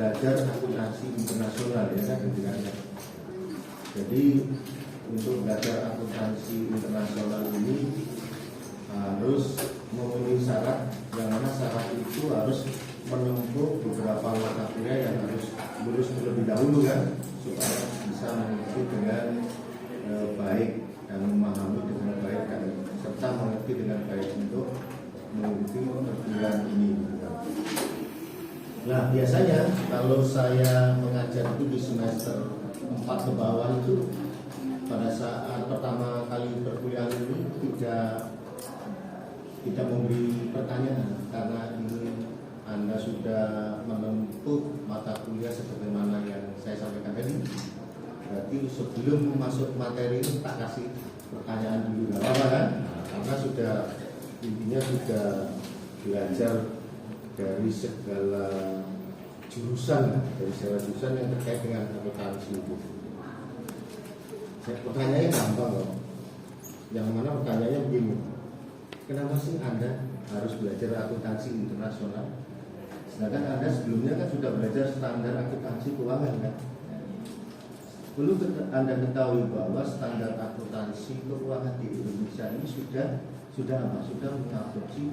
belajar akuntansi internasional ya kan pendidikannya. Jadi untuk belajar akuntansi internasional ini harus memenuhi syarat, yang mana syarat itu harus menempuh beberapa mata kuliah yang harus lulus terlebih dahulu kan, supaya bisa mengerti dengan baik dan memahami dengan baik dan serta mengerti dengan baik untuk mengikuti perkuliahan ini. Nah biasanya kalau saya mengajar itu di semester 4 ke bawah itu, pada saat pertama kali perkuliahan ini tidak memberi pertanyaan, karena ini Anda sudah menempuh mata kuliah sebagaimana yang saya sampaikan tadi. Berarti sebelum masuk materi ini tak kasih pertanyaan dulu, nggak apa-apa kan? Nah, karena sudah intinya sudah belajar dari segala jurusan yang terkait dengan akuntansi itu. Pertanyaannya gampang loh. Yang mana pertanyaannya begini, kenapa sih Anda harus belajar akuntansi internasional? Sedangkan Anda sebelumnya kan sudah belajar standar akuntansi keuangan kan? Perlu Anda ketahui bahwa standar akuntansi keuangan di Indonesia ini sudah mengadopsi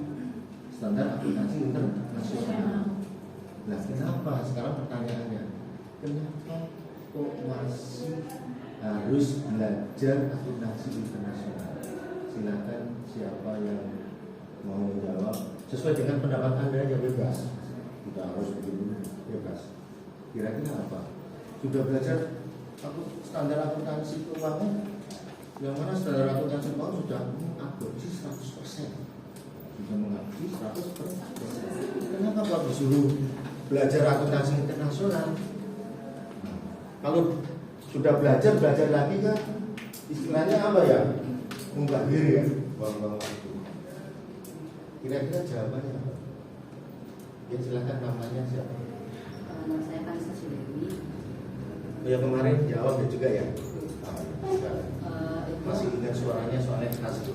standar akuntansi internasional. Nah, kenapa sekarang pertanyaannya? Kenapa kok masih harus belajar akuntansi internasional? Silakan siapa yang mau menjawab sesuai dengan pendapat Anda, yang bebas. Tidak harus begini, bebas. Kira-kira apa? Sudah belajar standar akuntansi keuangan, yang mana standar akuntansi keuangan sudah mengadopsi 100%. Sudah mengadopsi 100%. Kenapa Pak disuruh belajar akuntansi internasional? Kalau sudah belajar lagi kan istilahnya apa ya? Mubahir ya, buang-buang waktu. Kira-kira jawabannya apa? Ya silakan, namanya siapa? Nama saya Kansa Sudewi. Ya kemarin jawab juga ya. Masih ingat suaranya soalnya khas itu.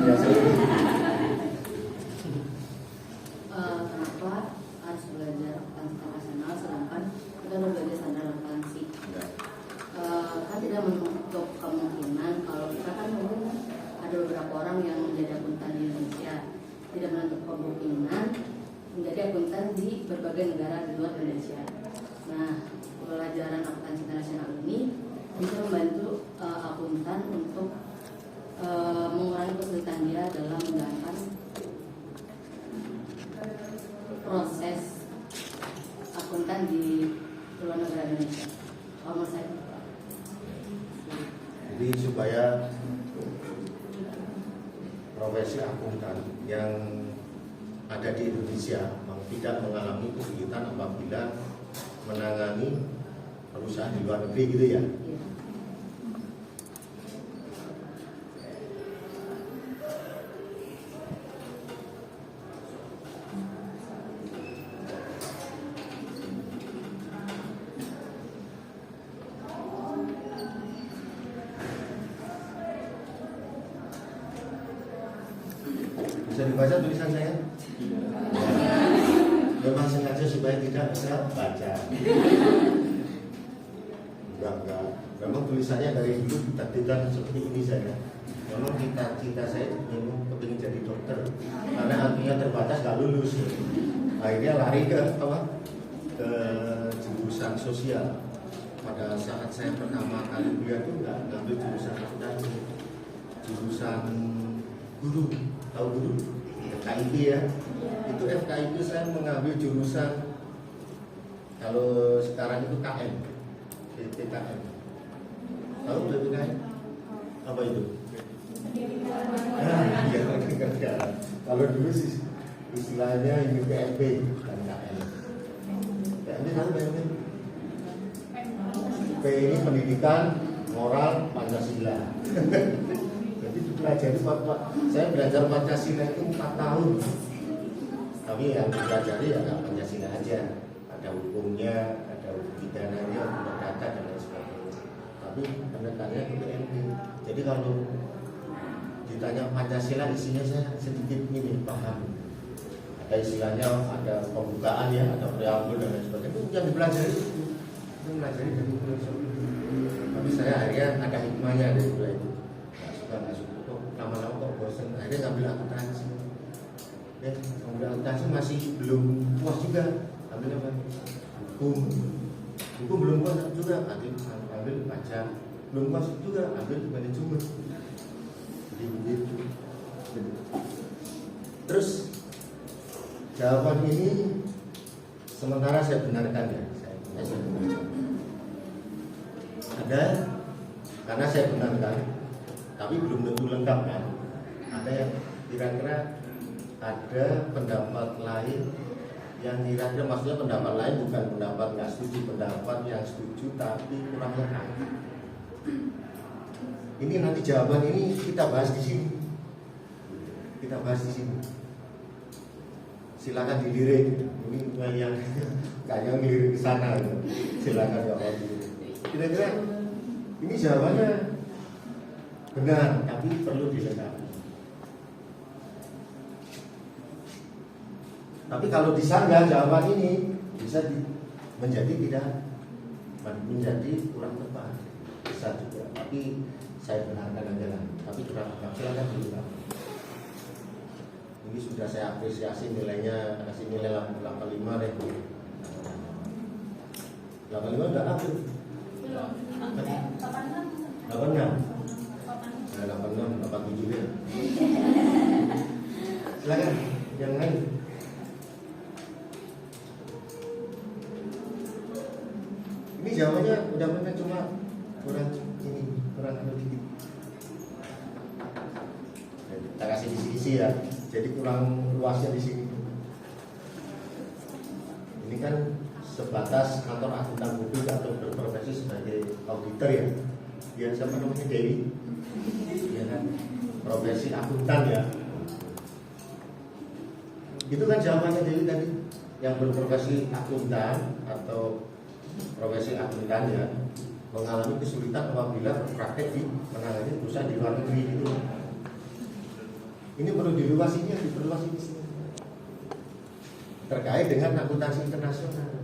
Ya saya. Kenapa harus belajar akuntansi internasional sedangkan kita udah belajar standar akuntansi? Kan tidak menutup kemungkinan kalau kita kan mungkin ada beberapa orang yang menjadi akuntan di Indonesia, tidak menutup kemungkinan menjadi akuntan di berbagai negara di luar Indonesia. Nah, pelajaran akuntansi internasional ini bisa membantu akuntan untuk mengurangi kesulitan dia dalam menjalankan proses akuntan di luar negara Indonesia. Kalau saya. Jadi supaya profesi akuntan yang ada di Indonesia tidak mengalami kesulitan apabila menangani perusahaan di luar negeri gitu ya. Bisa dibaca tulisan saya? Memang sengaja supaya tidak bisa baca. Enggak. Memang tulisannya dari dulu ditakdirkan seperti ini saya. Memang cita-cita saya memang kepingin jadi dokter, karena artinya terbatas gak lulus. Akhirnya lari ke ke jurusan sosial. Pada saat saya pertama kali kuliah itu nggak ngambil jurusan akuntansi, jurusan guru. Tahu guru? FKIP ya. Itu FKIP saya mengambil jurusan, kalau sekarang itu KM, PPKM. Tahu PPKM? Apa itu? Ya, kalau dulu sih istilahnya UPMP dan KM. KM tahu PMP? P ini pendidikan moral Pancasila. Jadi dipelajari, saya belajar Pancasila itu 4 tahun. Tapi yang dipelajari ya nggak Pancasila aja, ada hukumnya, ada hukum pidananya, hukum perdata dan lain sebagainya. Tapi penekanannya ke PMP. Jadi kalau ditanya Pancasila isinya saya sedikit ini paham. ada istilahnya, ada pembukaan ya, ada preambul dan lain sebagainya. Itu yang dipelajari itu mempelajari dari filosofi. Tapi saya akhirnya ada hikmahnya dari itu. Nggak suka kok lama-lama kok bosan. Akhirnya ngambil akuntansi. Ya, ngambil akuntansi masih belum puas juga. Ambil apa? Hukum belum puas juga. Ambil pajak. Belum puas juga. Ambil manajemen. Jadi begitu. Terus jawaban ini sementara saya benarkan ya. Saya benarkan. Ada, karena saya benarkan, tapi belum tentu lengkap kan. Ada yang kira-kira ada pendapat lain yang kira-kira, maksudnya pendapat lain bukan pendapat nggak setuju, pendapat yang setuju tapi kurang lengkap. Ini nanti jawaban ini kita bahas di sini. Kita bahas di sini. Silakan dilirik. Ini yang kayaknya ngelirik ke sana. Silakan ya Allah. Kira-kira ini jawabannya benar, tapi perlu dilengkapi. Tapi kalau disanggah jawaban ini bisa menjadi kurang tepat, bisa juga. Tapi saya benarkan aja lah. Tapi kurang tepat. Silakan dilengkapi. Ini sudah saya apresiasi nilainya, kasih nilai 85 deh. 85 udah apa? 87 ya. Silakan yang lain. Ini jawabannya udah benar, cuma kurang dikit. Kita kasih kisi-kisi ya. Jadi kurang luasnya di sini. Ini kan sebatas kantor akuntan publik atau berprofesi sebagai auditor ya. Ya siapa namanya Dewi? Ya kan, profesi akuntan ya. Itu kan jawabannya Dewi tadi. Yang berprofesi akuntan atau profesi akuntan ya mengalami kesulitan apabila praktek di menangani perusahaan di luar negeri itu. Ini perlu diperluas ini terkait dengan akuntansi internasional,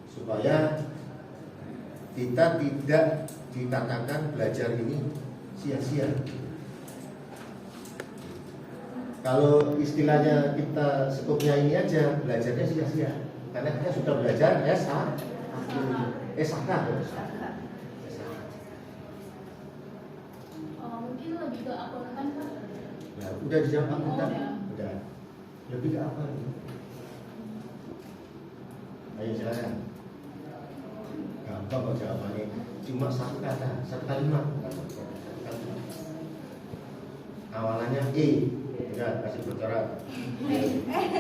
supaya kita tidak dikatakan belajar ini sia-sia. Kalau istilahnya kita skopnya ini aja, belajarnya sia-sia, karena kita sudah belajar SH. Mungkin lebih ke akuntan Pak. Nah, udah dijawab akuntan, udah. Lebih ke apa nih? Ayo silakan. Gampang kok jawabannya. Cuma satu kata, satu kalimat. Awalannya E. Udah kasih bocoran.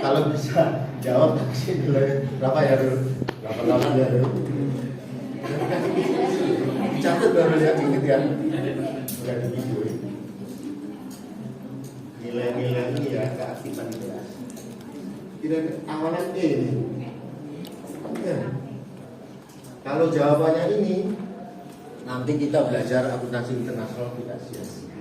Kalau bisa jawab kasih nilai berapa ya dulu? 88 ya dulu. Dicatat baru lihat dikit ya. Udah di video ini. Nilai-nilai ini ya keaktifan itu ya. Tidak awalan E ini. Ya. Kalau jawabannya ini, nanti kita belajar akuntansi internasional tidak sia-sia.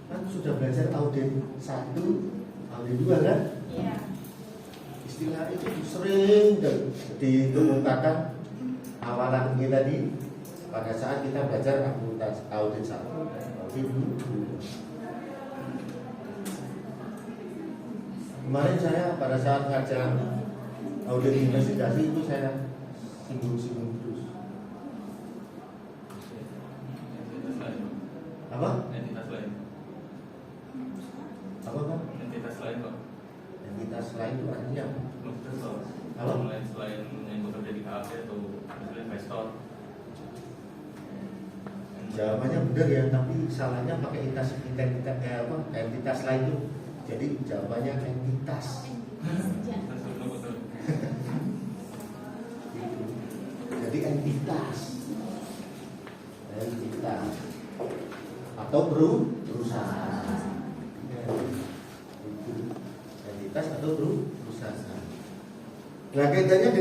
Kan sudah belajar audit 1, audit 2 kan? Iya. Istilah itu sering dikemukakan awalan ini tadi pada saat kita belajar audit 1, audit 2. Kemarin saya pada saat ngajar audit investigasi itu saya singgung-singgung terus. Apa? Entitas lain. Apa kan? Entitas lain kok. Entitas lain itu artinya apa? Maksudnya Apa? selain yang bekerja di KAP atau misalnya investor. Jawabannya benar ya, tapi salahnya pakai entitas lain itu. Jadi jawabannya entitas. Jadi entitas atau perusahaan. Entitas atau perusahaan. Nah kaitannya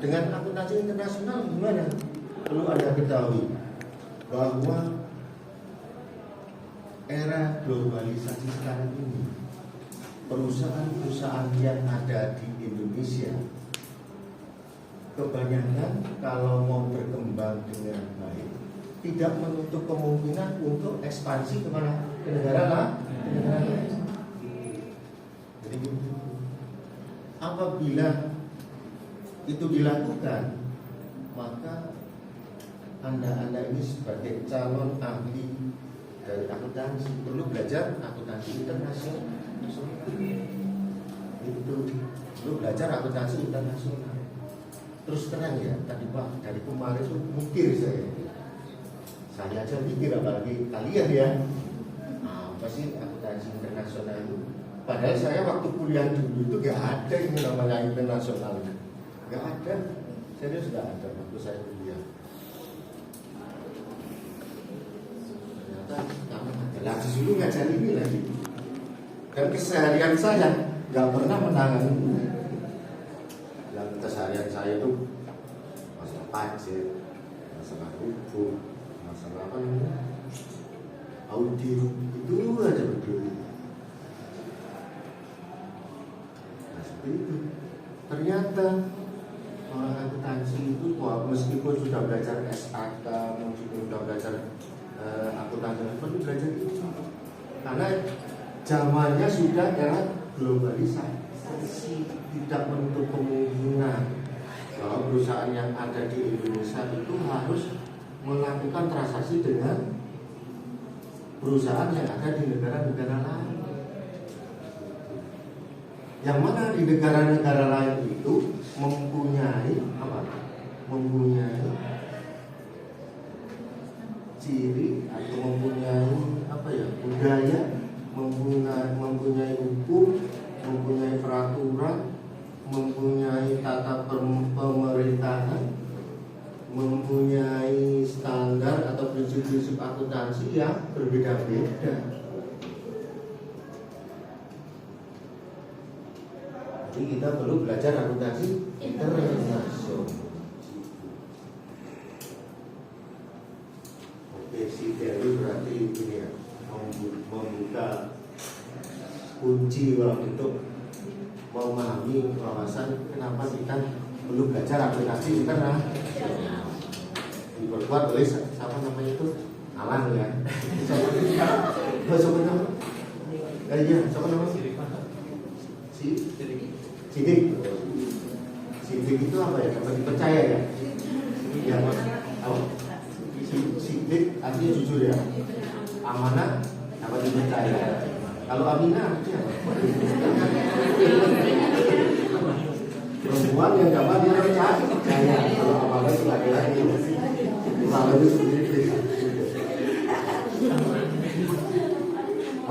dengan akuntansi internasional gimana? perlu Anda ketahui bahwa era globalisasi sekarang ini, perusahaan-perusahaan yang ada di Indonesia kebanyakan kalau mau berkembang dengan baik tidak menutup kemungkinan untuk ekspansi kemana? Ke negara lain. Jadi apabila itu dilakukan, maka Anda ini sebagai calon ahli dari akuntansi perlu belajar akuntansi internasional. Itu perlu belajar akuntansi internasional. Terus terang ya, tadi Pak dari kemarin itu mikir saya aja mikir, apalagi kalian ya, apa sih akuntansi internasional itu? Padahal saya waktu kuliah dulu itu gak ada yang namanya internasional, gak ada, serius gak ada waktu saya kuliah. Ternyata kamu ada lagi dulu ngajar ini lagi, dan keseharian saya gak pernah menangani ini. Yang keseharian saya itu masalah pajak, masalah hukum, masalah apa namanya, audit, itu aja betul. Nah seperti itu. Ternyata orang akuntansi itu meskipun sudah belajar SAK, meskipun sudah belajar akuntansi, perlu belajar itu. Karena zamannya sudah era globalisasi, tidak menutup kemungkinan bahwa perusahaan yang ada di Indonesia itu harus melakukan transaksi dengan perusahaan yang ada di negara-negara lain. Yang mana di negara-negara lain itu mempunyai apa? Mempunyai ciri atau mempunyai apa ya? Budaya, mempunyai hukum, mempunyai peraturan, mempunyai tata pemerintahan, mempunyai standar atau prinsip-prinsip akuntansi yang berbeda-beda. Jadi kita perlu belajar akuntansi internasional. Oke, si Dewi berarti ini ya, membuka kunci untuk memahami wawasan kenapa kita perlu belajar akuntansi internasional. Diperkuat oleh siapa namanya itu? Alan ya. Siapa namanya? Iya, siapa namanya? Sidik. Sidik itu apa ya? Dapat dipercaya ya? Ya, apa? Sidik artinya jujur ya. Amanah dapat dipercaya. Kalau Aminah artinya apa? Perempuan yang dapat dipercaya. Kalau amanah itu laki-laki. Amanah itu sendiri.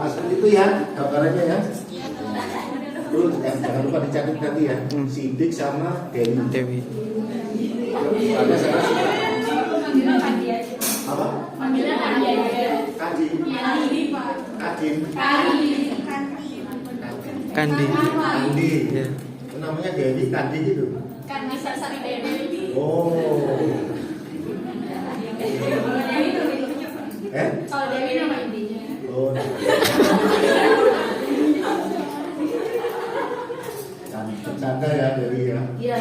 Seperti itu ya gambarannya ya. Terus jangan lupa dicatat nanti ya. Sidik sama Dewi. Ada saya apa? Panggilan Kandi aja. Kandi. Kandi. Ya. Namanya Dewi Kandi gitu. Kandi Sari Dewi. Oh. Kalau Dewi nama intinya. Oh. Bercanda ya Dewi ya. Iya.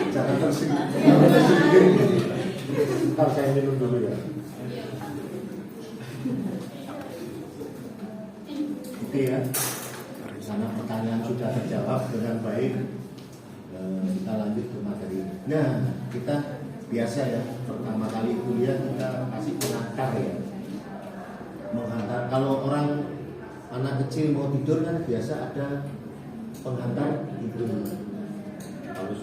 Jangan tersinggung. Ntar saya minum dulu ya. Oke ya. Karena pertanyaan sudah terjawab dengan baik, kita lanjut ke materi. Nah, kita biasa ya, pertama kali kuliah kita kasih pengantar ya. Menghantar. Kalau orang anak kecil mau tidur kan biasa ada penghantar tidur. Kalau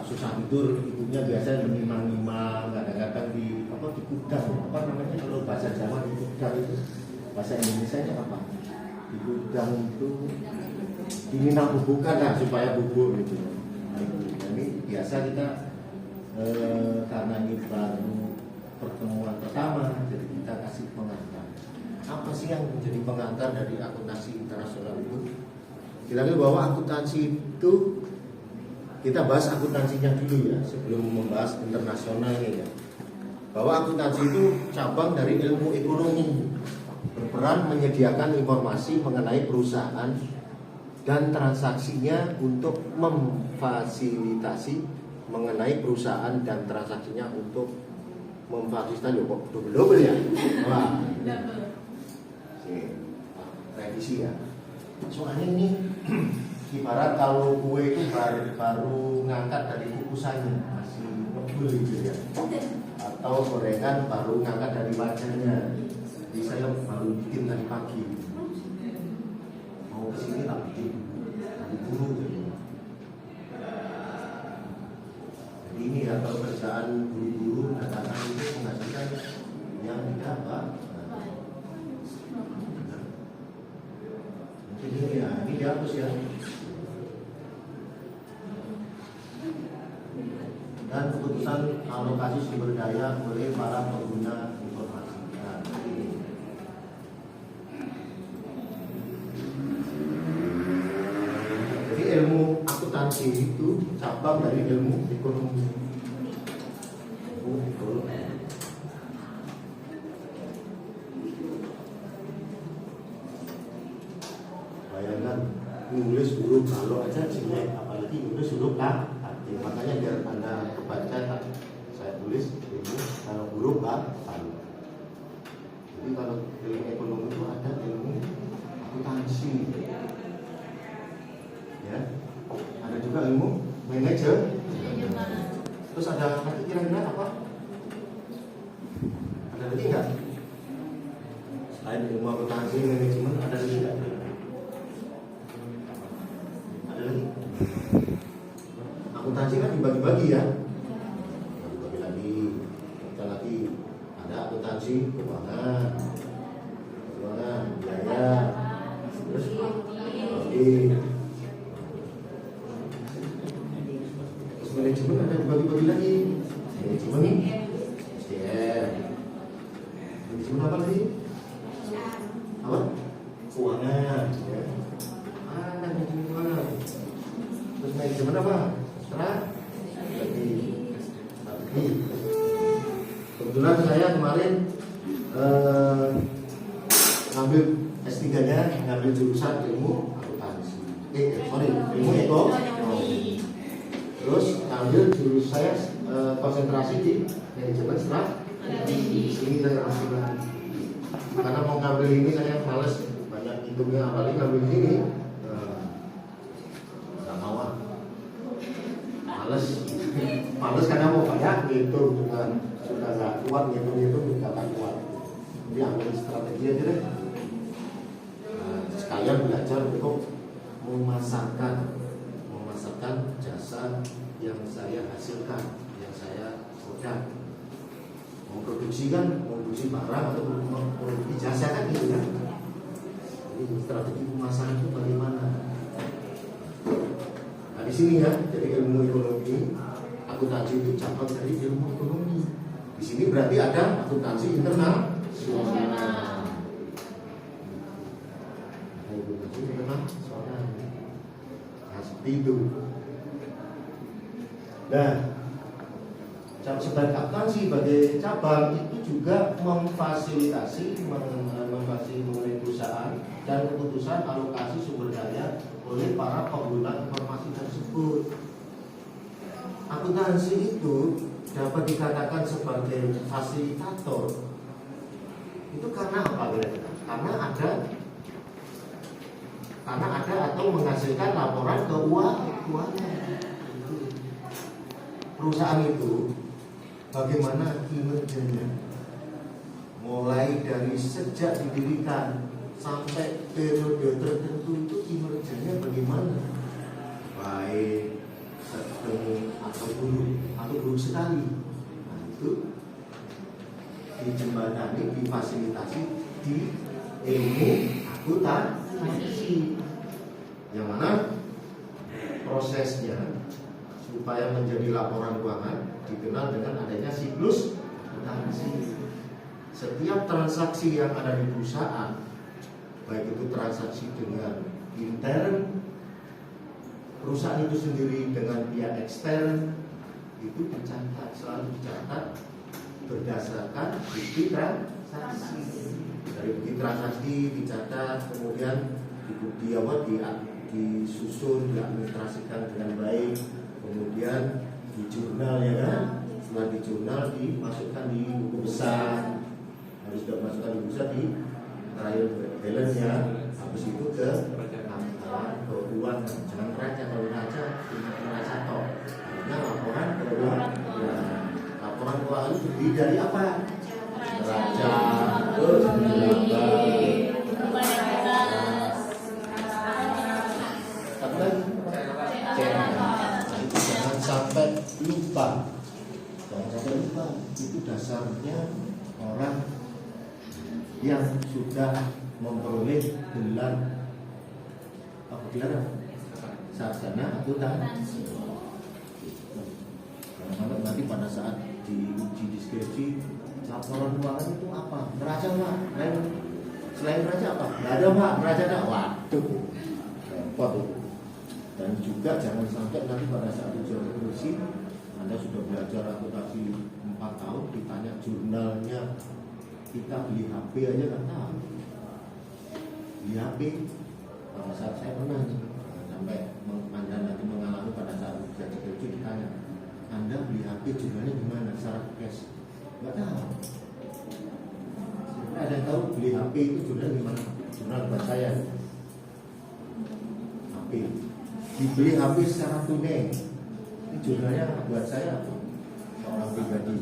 susah tidur, ibunya biasa menimang-nimang, kadang-kadang di gudang, apa namanya kalau bahasa Jawa di gudang itu, bahasa Indonesia-nya apa? Di gudang itu diminang bubukan lah supaya bubuk gitu. Ini biasa kita karena ini baru pertemuan pertama, jadi kita kasih pengantar. Apa sih yang menjadi pengantar dari akuntansi internasional itu? Kira-kira bahwa akuntansi itu kita bahas akuntansinya dulu ya sebelum membahas internasionalnya ya. Bahwa akuntansi itu cabang dari ilmu ekonomi, berperan menyediakan informasi mengenai perusahaan dan transaksinya untuk memfasilitasi mengenai perusahaan dan transaksinya untuk memfasilitasi kok double ya. Wah. Sini. Revisi ya. Soalnya ini ibarat kalau kue itu baru ngangkat dari kukusannya masih ngebul gitu ya. Atau gorengan baru ngangkat dari wajahnya. Jadi saya baru bikin tadi pagi. Mau kesini tak bikin buru gitu. Jadi ini ya kalau kerjaan buru-buru dadakan itu menghasilkan yang tidak apa. Mungkin ini ya, ini dihapus ya. Dan keputusan alokasi sumber daya oleh para pengguna informasi. Nah, ini. Jadi ilmu akuntansi itu cabang dari ilmu ekonomi. Bayangkan nulis huruf kalau aja jelek, apalagi nulis huruf K. Makanya biar Anda kebaca saya tulis ilmu kalau huruf A. Jadi kalau ilmu ekonomi itu ada ilmu akuntansi, ya. Ada juga ilmu manajer. Terus ada lagi kira-kira apa? Ada lagi nggak? Selain ilmu akuntansi, manajemen ada lagi nggak? Ada lagi? Akuntansi kan dibagi-bagi ya. Dibagi lagi. Kita lagi ada akuntansi keuangan, biaya, terus audit. Terus manajemen ada dibagi-bagi lagi. Manajemen SDM. Manajemen apa lagi? Apa? Keuangan. Ya. Ada manajemen keuangan. Terus manajemen apa? Kebetulan saya kemarin ngambil S3-nya, ngambil jurusan ilmu akuntansi. Ilmu ekonomi. Terus ngambil jurusan saya konsentrasi di manajemen strategi. Ini saya masih karena mau ngambil ini saya males banyak hitungnya, apalagi ngambil ini nggak mau. Males karena mau banyak gitu, sudah nggak kuat gitu nggak akan kuat. Jadi ambil strategi aja deh. Nah, sekalian belajar untuk memasarkan jasa yang saya hasilkan, yang saya produk. Memproduksi barang atau memproduksi jasa kan gitu kan. Jadi strategi pemasaran itu bagaimana? Nah, di sini ya, jadi ilmu ekonomi, akuntansi itu cabang dari ilmu ekonomi. Di sini berarti ada akuntansi internal. Akuntansi internal. Nah, seperti itu. Nah, sebagai akuntansi sebagai cabang itu juga memfasilitasi mengenai perusahaan dan keputusan alokasi sumber daya oleh para pengguna informasi tersebut. Akuntansi itu dapat dikatakan sebagai fasilitator. Itu karena apa kira-kira? Karena ada atau menghasilkan laporan keuangan. Perusahaan itu bagaimana kinerjanya, mulai dari sejak didirikan sampai periode tertentu itu kinerjanya bagaimana, baik sedang atau buruk sekali. Nah, itu dijembatani, difasilitasi di ilmu akuntansi, yang mana prosesnya supaya menjadi laporan keuangan dikenal dengan adanya siklus akuntansi. Setiap transaksi yang ada di perusahaan, baik itu transaksi dengan intern perusahaan itu sendiri dengan pihak ekstern itu dicatat, selalu dicatat berdasarkan bukti transaksi. Dari bukti transaksi dicatat, kemudian disusun, diadministrasikan dengan baik, kemudian di jurnal ya kan. Setelah di jurnal dimasukkan di buku besar, harus sudah masukkan di buku besar di trial balance nya, habis itu ke keuangan. Jangan neraca, kalau neraca toh. Artinya laporan keuangan. Ya, laporan keuangan itu terdiri dari apa? Neraca, terus laba. Apa lagi? Itu jangan sampai lupa. Jangan sampai lupa. Itu dasarnya orang yang sudah memperoleh gelar sarjana akuntansi. Karena nanti pada saat diuji deskripsi laporan keuangan itu apa? Neraca Pak. Selain neraca apa? Nggak ada Pak, neraca ada. Waduh, repot itu. Dan juga jangan sampai nanti pada saat ujian deskripsi Anda sudah belajar akuntansi 4 tahun, ditanya jurnalnya, kita beli HP aja nggak tahu. Beli HP, pada saat saya pernah sampai Anda nanti mengalami pada saat ujian deskripsi ditanya, Anda beli HP jurnalnya gimana? Secara cash? Nggak tahu. Ada yang tahu beli HP itu jurnal gimana? Jurnal buat saya. HP. Dibeli HP secara tunai. Ini jurnalnya buat saya seorang pribadi.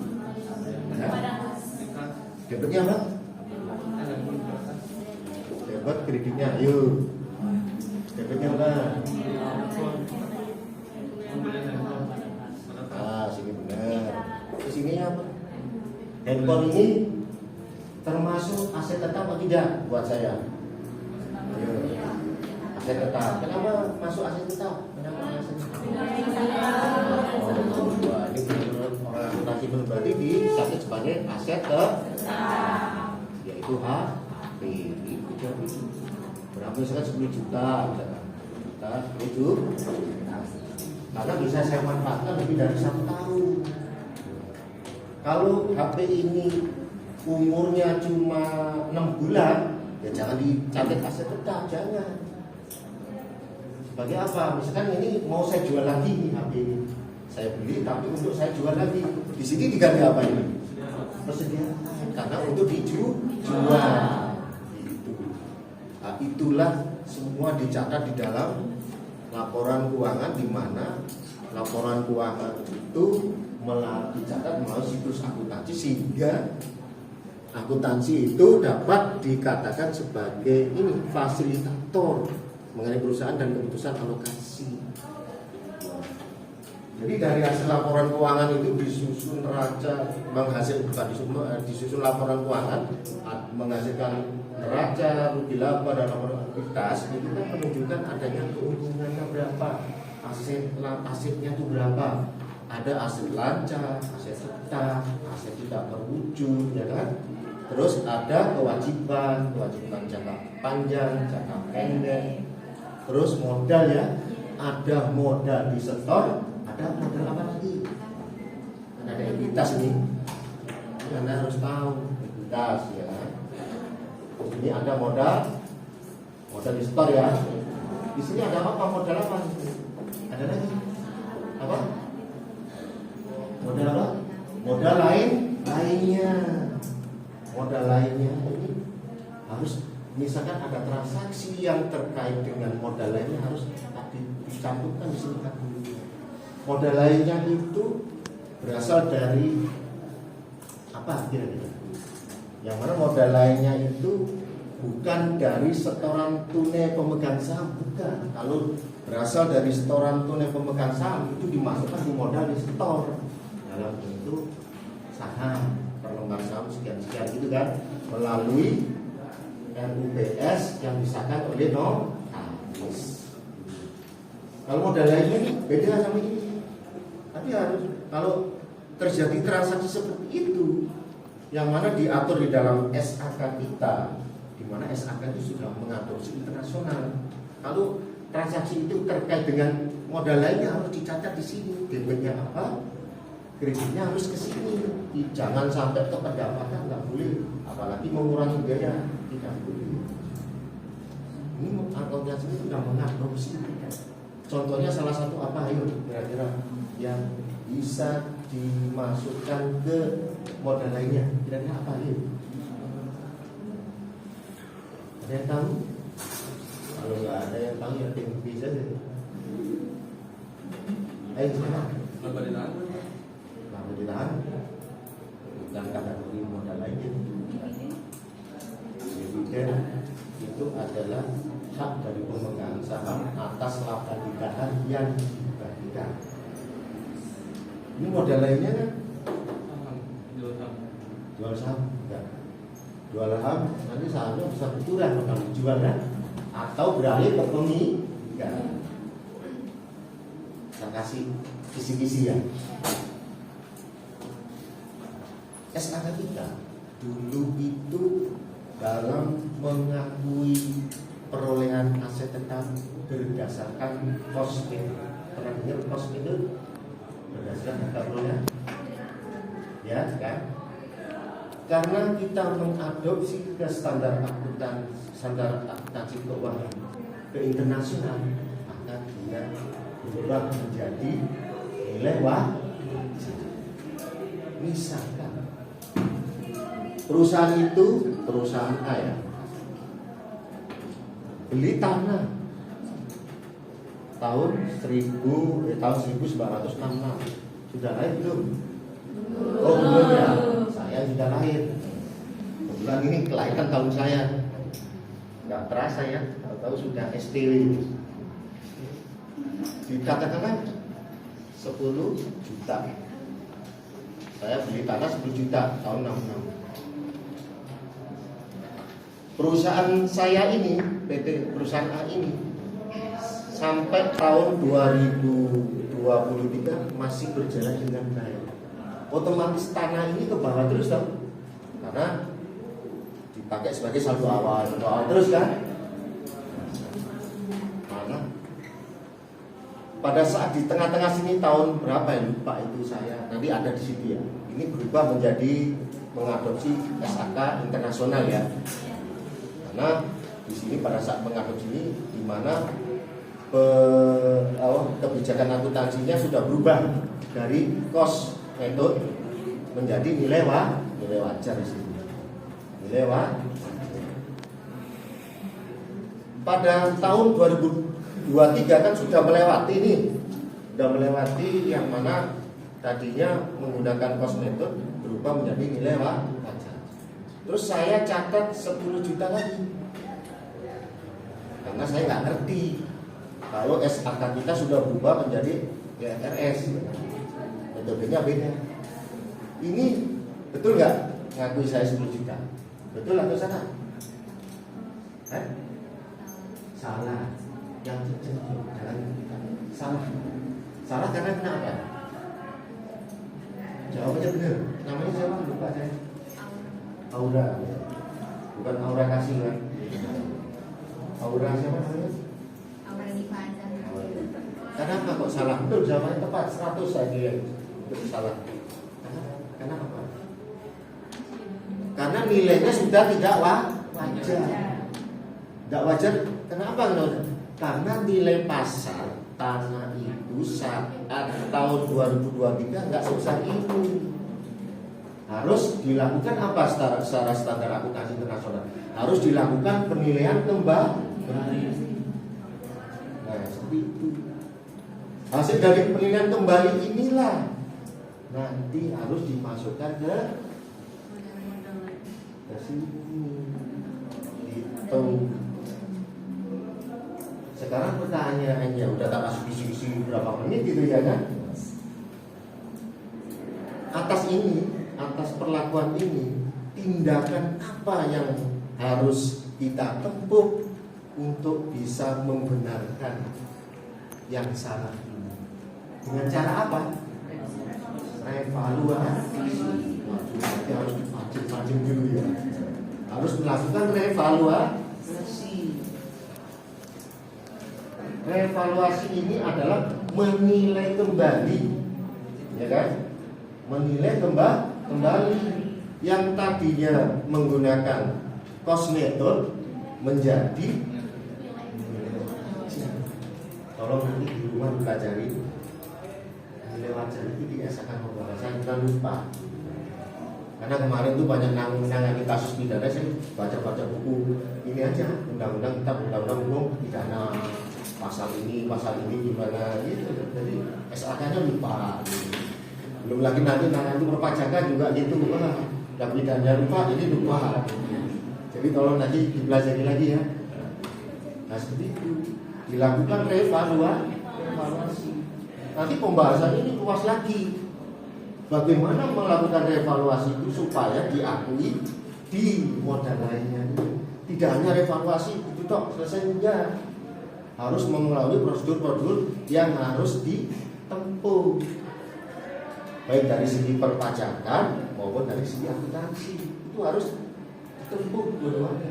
Ya. Debitnya apa? Debit kreditnya, ayo. Debitnya apa? Sini benar. Sini apa? Handphone ini termasuk aset tetap atau tidak buat saya? Ayo. Aset tetap. Kenapa masuk aset tetap? Kenapa aset tetap? Ini menurut orang akuntansi berarti dicatat sebagai aset tetap, yaitu HP. Berapa misalkan 10 juta, misalkan 10 juta. Karena bisa saya manfaatkan lebih dari 1 tahun. Kalau HP ini umurnya cuma 6 bulan, ya jangan dicatat aset tetap, jangan. Sebagai apa? Misalkan ini mau saya jual lagi nih HP ini, saya beli tapi untuk saya jual lagi. Di sini diganti apa ini? Persediaan, karena untuk dijual. Itu. Nah, itulah semua dicatat di dalam laporan keuangan, di mana laporan keuangan itu dicatat melalui situs akuntansi, sehingga akuntansi itu dapat dikatakan sebagai ini fasilitator mengenai perusahaan dan keputusan alokasi. Jadi dari hasil laporan keuangan itu disusun neraca, disusun laporan keuangan, menghasilkan neraca, rugi laba dan laporan aktivitas, itu kan menunjukkan adanya keuntungannya berapa, asetnya itu berapa, ada aset lancar, aset tetap, aset tidak terwujud, ya kan? Terus ada kewajiban jangka panjang, jangka pendek, terus modal ya, ada modal di setor, ada modal apa lagi? Kan ada ekuitas nih, Anda harus tahu ekuitas ya. Ini ada modal di setor ya. Di sini ada apa? Modal apa? Ada lagi? Apa? Modal apa? Modal lainnya. Modal lainnya ini harus, misalkan ada transaksi yang terkait dengan modal lainnya harus dicantumkan di sini. Modal lainnya itu berasal dari apa kira-kira? Yang mana modal lainnya itu bukan dari setoran tunai pemegang saham, bukan. Kalau berasal dari setoran tunai pemegang saham itu dimasukkan di modal di setor dalam bentuk saham, per lembar saham sekian-sekian gitu kan, melalui RUPS yang disahkan oleh notaris. Kalau modal lainnya ini beda sama ini. Tapi harus, kalau terjadi transaksi seperti itu, yang mana diatur di dalam SAK kita, di mana SAK itu sudah mengatur internasional. Kalau transaksi itu terkait dengan modal lainnya harus dicatat di sini. Debitnya apa? Kreditnya harus ke sini. Jangan sampai ke pendapatan, nggak boleh. Apalagi mengurangi biaya, tidak boleh. Ini akuntansi itu sudah mengadopsi. Contohnya salah satu apa? Ayo kira-kira yang bisa dimasukkan ke modal lainnya. Kira-kira apa? Ayo. Ada yang tahu? Kalau nggak ada yang tahu ya tinggal bisa saja. Ayo sekarang. Kenapa ditahan? Kenapa ditahan? Bukan kategori modal lainnya. Dividen itu adalah hak dari pemegang saham atas laba ditahan yang dibagikan. Ini modal lainnya kan? Jual saham? Enggak. Jual saham nanti sahamnya bisa berkurang kalau dijual kan? Atau beralih ke pemilikan. Saya kasih kisi-kisi ya. SAK kita dulu itu dalam mengakui perolehan aset tetap berdasarkan cost method. Pernah dengar cost method? Berdasarkan harga perolehan, ya kan? Karena kita mengadopsi ke standar akuntansi keuangan ke internasional, maka dia berubah menjadi nilai wajar. Misalkan perusahaan itu perusahaan A ya, beli tanah tahun 1966. Sudah lahir belum? Oh belum ya, saya sudah lahir. Kebetulan ini kelahiran tahun saya. Nggak terasa ya, tahu sudah STW. Dikatakan 10 juta. Saya beli tanah 10 juta tahun 66. Perusahaan saya ini, PT perusahaan A ini, sampai tahun 2023 masih berjalan dengan baik. Otomatis tanah ini ke bawah terus dong, karena dipakai sebagai saldo awal terus kan. Mana? Pada saat di tengah-tengah sini tahun berapa ya lupa itu saya. Nanti ada di situ ya. Ini berubah menjadi mengadopsi SAK internasional ya. Karena di sini pada saat mengadopsi ini di mana kebijakan akuntansinya sudah berubah dari cost method menjadi nilai wajar di sini. Nilai wajar. Pada tahun 2023 kan sudah melewati ini. Sudah melewati yang mana tadinya menggunakan cost method berubah menjadi nilai wajar. Terus saya catat 10 juta lagi. Karena saya nggak ngerti kalau SAK kita sudah berubah menjadi IFRS. Metodenya beda. Ini betul nggak ngakui saya 10 juta? Betul atau salah? Salah. Yang jangan salah. Salah karena kenapa? Jawabannya benar. Namanya siapa? Lupa saya. Aura. Bukan Aura kasih kan? Aura siapa namanya? Aura Dipaza. Kenapa kok salah? Betul, jawabannya tepat 100 saja betul salah. Karena apa? Karena nilainya sudah tidak wajar. Tidak wajar. Kenapa? Karena nilai pasar tanah itu saat tahun 2023 nggak sebesar ini. Harus dilakukan apa secara standar akuntansi internasional? Harus dilakukan penilaian kembali. Nah, seperti itu. Hasil dari penilaian kembali inilah nanti harus dimasukkan ke sini. Gitu. Sekarang pertanyaannya udah tak masuk isi berapa menit gitu ya kan? Atas perlakuan ini, tindakan apa yang harus kita tempuh untuk bisa membenarkan yang salah ini? Dengan cara apa? Revaluasi. Nanti harus dipancing dulu ya. Harus melakukan revaluasi. Revaluasi ini adalah menilai kembali, ya kan? Menilai kembali yang tadinya menggunakan cost method menjadi tolong nanti di rumah pelajari nilai wajar itu biasakan pembahasan, kita lupa. Karena kemarin tuh banyak menangani kasus pidana, saya baca-baca buku ini aja, undang-undang hukum pidana, pasal ini gimana gitu. Jadi SAK-nya lupa. Belum lagi nanti menangani perpajakan juga gitu, dan pidana lupa, ini lupa. Jadi tolong nanti dipelajari lagi ya. Nah seperti itu, dilakukan revaluasi. Nanti pembahasan ini luas lagi. Bagaimana melakukan revaluasi itu supaya diakui di modal lainnya. Tidak hanya revaluasi itu tok selesainya, harus melalui prosedur-prosedur yang harus ditempuh, baik dari segi perpajakan maupun dari segi akuntansi. Itu harus ditempuh dua-duanya.